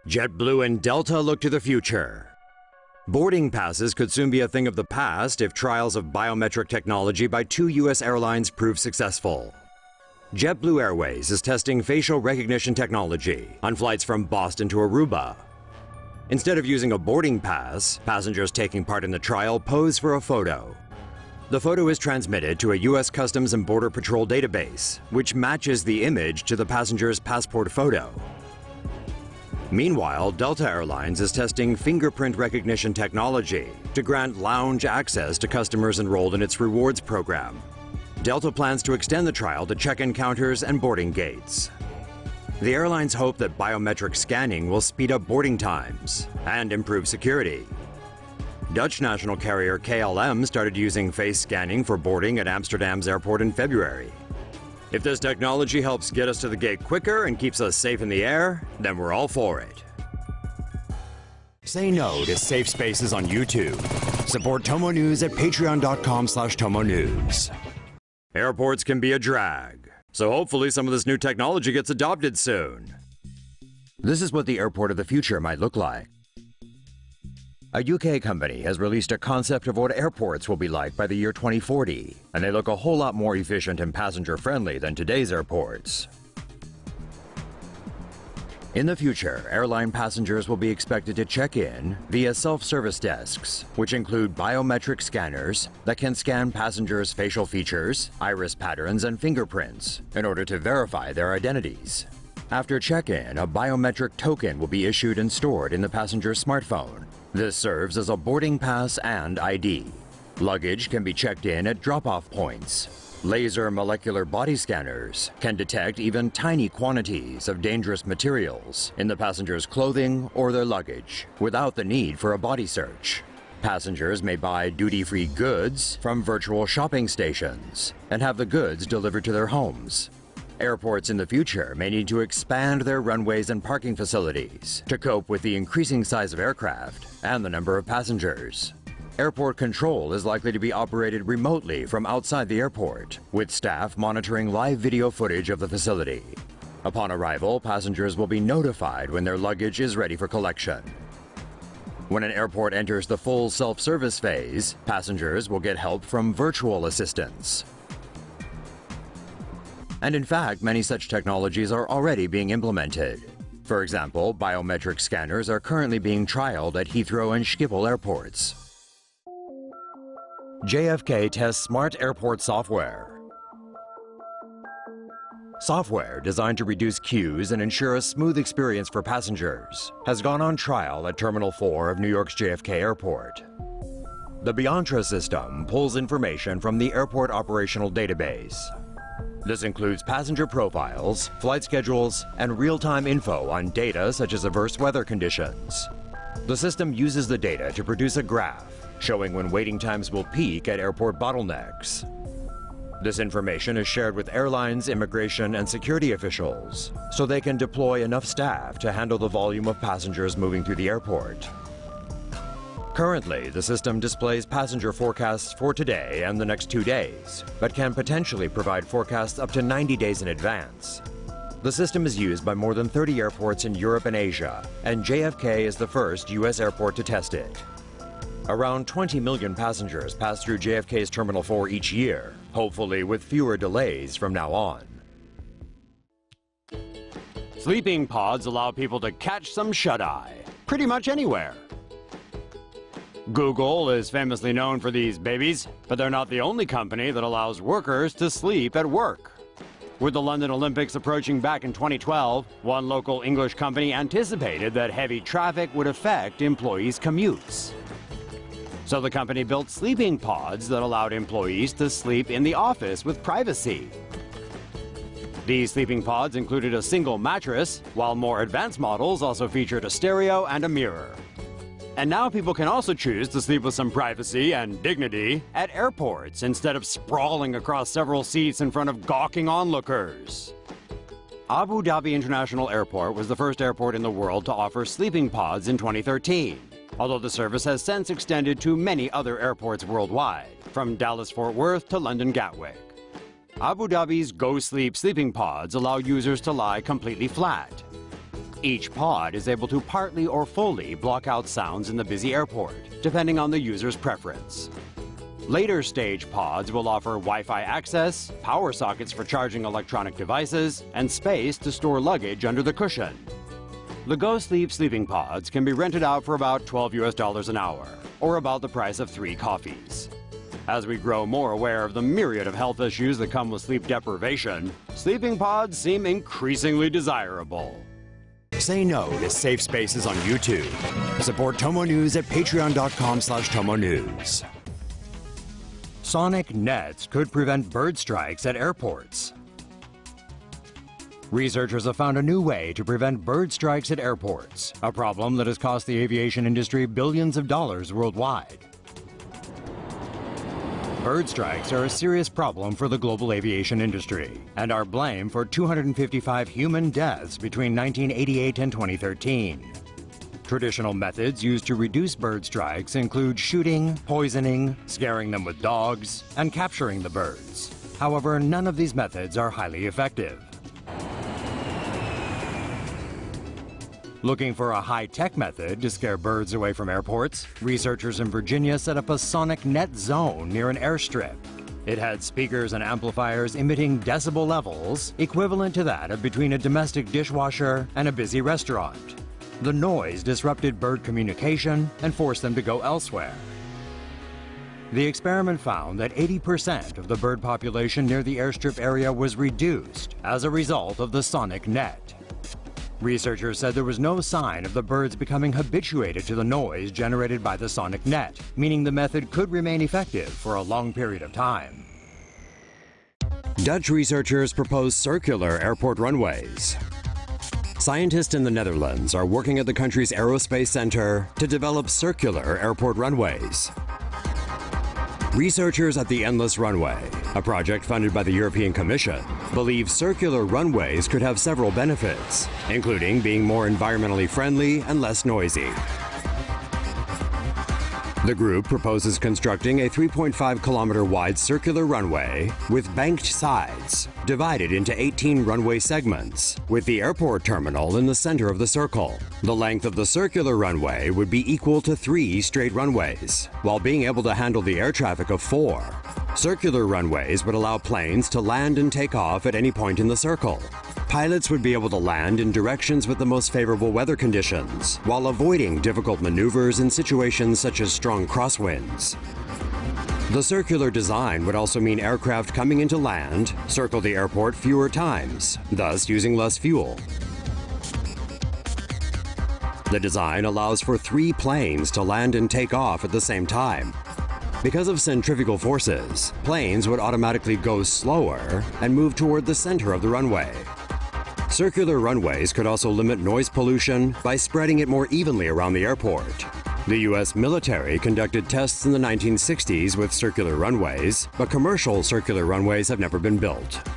JetBlue and Delta look to the future. Boarding passes could soon be a thing of the past if trials of biometric technology by 2 U.S. airlines prove successful. JetBlue Airways is testing facial recognition technology on flights from Boston to Aruba. Instead of using a boarding pass, passengers taking part in the trial pose for a photo. The photo is transmitted to a U.S. Customs and Border Patrol database, which matches the image to the passenger's passport photo. Meanwhile, Delta Airlines is testing fingerprint recognition technology to grant lounge access to customers enrolled in its rewards program. Delta plans to extend the trial to check-in counters and boarding gates. The airlines hope that biometric scanning will speed up boarding times and improve security. Dutch national carrier KLM started using face scanning for boarding at Amsterdam's airport in February. If this technology helps get us to the gate quicker and keeps us safe in the air, then we're all for it. Say no to safe spaces on YouTube. Support TomoNews at patreon.com/TomoNews. Airports can be a drag, so hopefully some of this new technology gets adopted soon. This is what the airport of the future might look like. A UK company has released a concept of what airports will be like by the year 2040, and they look a whole lot more efficient and passenger-friendly than today's airports. In the future, airline passengers will be expected to check in via self-service desks, which include biometric scanners that can scan passengers' facial features, iris patterns, and fingerprints in order to verify their identities. After check-in, a biometric token will be issued and stored in the passenger's smartphone. This serves as a boarding pass and ID. Luggage can be checked in at drop-off points. Laser molecular body scanners can detect even tiny quantities of dangerous materials in the passenger's clothing or their luggage without the need for a body search. Passengers may buy duty-free goods from virtual shopping stations and have the goods delivered to their homes. Airports in the future may need to expand their runways and parking facilities to cope with the increasing size of aircraft and the number of passengers. Airport control is likely to be operated remotely from outside the airport, with staff monitoring live video footage of the facility. Upon arrival, passengers will be notified when their luggage is ready for collection. When an airport enters the full self-service phase, passengers will get help from virtual assistants. And in fact, many such technologies are already being implemented. For example, biometric scanners are currently being trialed at Heathrow and Schiphol airports. JFK tests smart airport software. Software designed to reduce queues and ensure a smooth experience for passengers has gone on trial at Terminal 4 of New York's JFK Airport. The Biometric system pulls information from the airport operational database. This includes passenger profiles, flight schedules, and real-time info on data such as adverse weather conditions. The system uses the data to produce a graph showing when waiting times will peak at airport bottlenecks. This information is shared with airlines, immigration, and security officials so they can deploy enough staff to handle the volume of passengers moving through the airport. Currently, the system displays passenger forecasts for today and the next 2 days, but can potentially provide forecasts up to 90 days in advance. The system is used by more than 30 airports in Europe and Asia, and JFK is the first U.S. airport to test it. Around 20 million passengers pass through JFK's Terminal 4 each year, hopefully with fewer delays from now on. Sleeping pods allow people to catch some shut-eye, pretty much anywhere. Google is famously known for these babies, but they're not the only company that allows workers to sleep at work. With the London Olympics approaching back in 2012, one local English company anticipated that heavy traffic would affect employees' commutes. So the company built sleeping pods that allowed employees to sleep in the office with privacy. These sleeping pods included a single mattress, while more advanced models also featured a stereo and a mirror. And now people can also choose to sleep with some privacy and dignity at airports instead of sprawling across several seats in front of gawking onlookers. Abu Dhabi International Airport was the first airport in the world to offer sleeping pods in 2013, although the service has since extended to many other airports worldwide, from Dallas-Fort Worth to London Gatwick. Abu Dhabi's Go Sleep sleeping pods allow users to lie completely flat. Each pod is able to partly or fully block out sounds in the busy airport, depending on the user's preference. Later stage pods will offer Wi-Fi access, power sockets for charging electronic devices, and space to store luggage under the cushion. The Go Sleep sleeping pods can be rented out for about $12 an hour, or about the price of 3 coffees. As we grow more aware of the myriad of health issues that come with sleep deprivation, sleeping pods seem increasingly desirable. Say no to safe spaces on YouTube. Support TomoNews at patreon.com/TomoNews. Sonic nets could prevent bird strikes at airports. Researchers have found a new way to prevent bird strikes at airports, a problem that has cost the aviation industry billions of dollars worldwide. Bird strikes are a serious problem for the global aviation industry and are blamed for 255 human deaths between 1988 and 2013. Traditional methods used to reduce bird strikes include shooting, poisoning, scaring them with dogs, and capturing the birds. However, none of these methods are highly effective. Looking for a high-tech method to scare birds away from airports, researchers in Virginia set up a sonic net zone near an airstrip. It had speakers and amplifiers emitting decibel levels equivalent to that of between a domestic dishwasher and a busy restaurant. The noise disrupted bird communication and forced them to go elsewhere. The experiment found that 80% of the bird population near the airstrip area was reduced as a result of the sonic net. Researchers said there was no sign of the birds becoming habituated to the noise generated by the sonic net, meaning the method could remain effective for a long period of time. Dutch researchers propose circular airport runways. Scientists in the Netherlands are working at the country's aerospace center to develop circular airport runways. Researchers at the Endless Runway, a project funded by the European Commission, believe circular runways could have several benefits, including being more environmentally friendly and less noisy. The group proposes constructing a 3.5-kilometer wide circular runway with banked sides, divided into 18 runway segments, with the airport terminal in the center of the circle. The length of the circular runway would be equal to 3 straight runways, while being able to handle the air traffic of 4. Circular runways would allow planes to land and take off at any point in the circle. Pilots would be able to land in directions with the most favorable weather conditions, while avoiding difficult maneuvers in situations such as strong crosswinds. The circular design would also mean aircraft coming into land circle the airport fewer times, thus using less fuel. The design allows for 3 planes to land and take off at the same time. Because of centrifugal forces, planes would automatically go slower and move toward the center of the runway. Circular runways could also limit noise pollution by spreading it more evenly around the airport. The U.S. military conducted tests in the 1960s with circular runways, but commercial circular runways have never been built.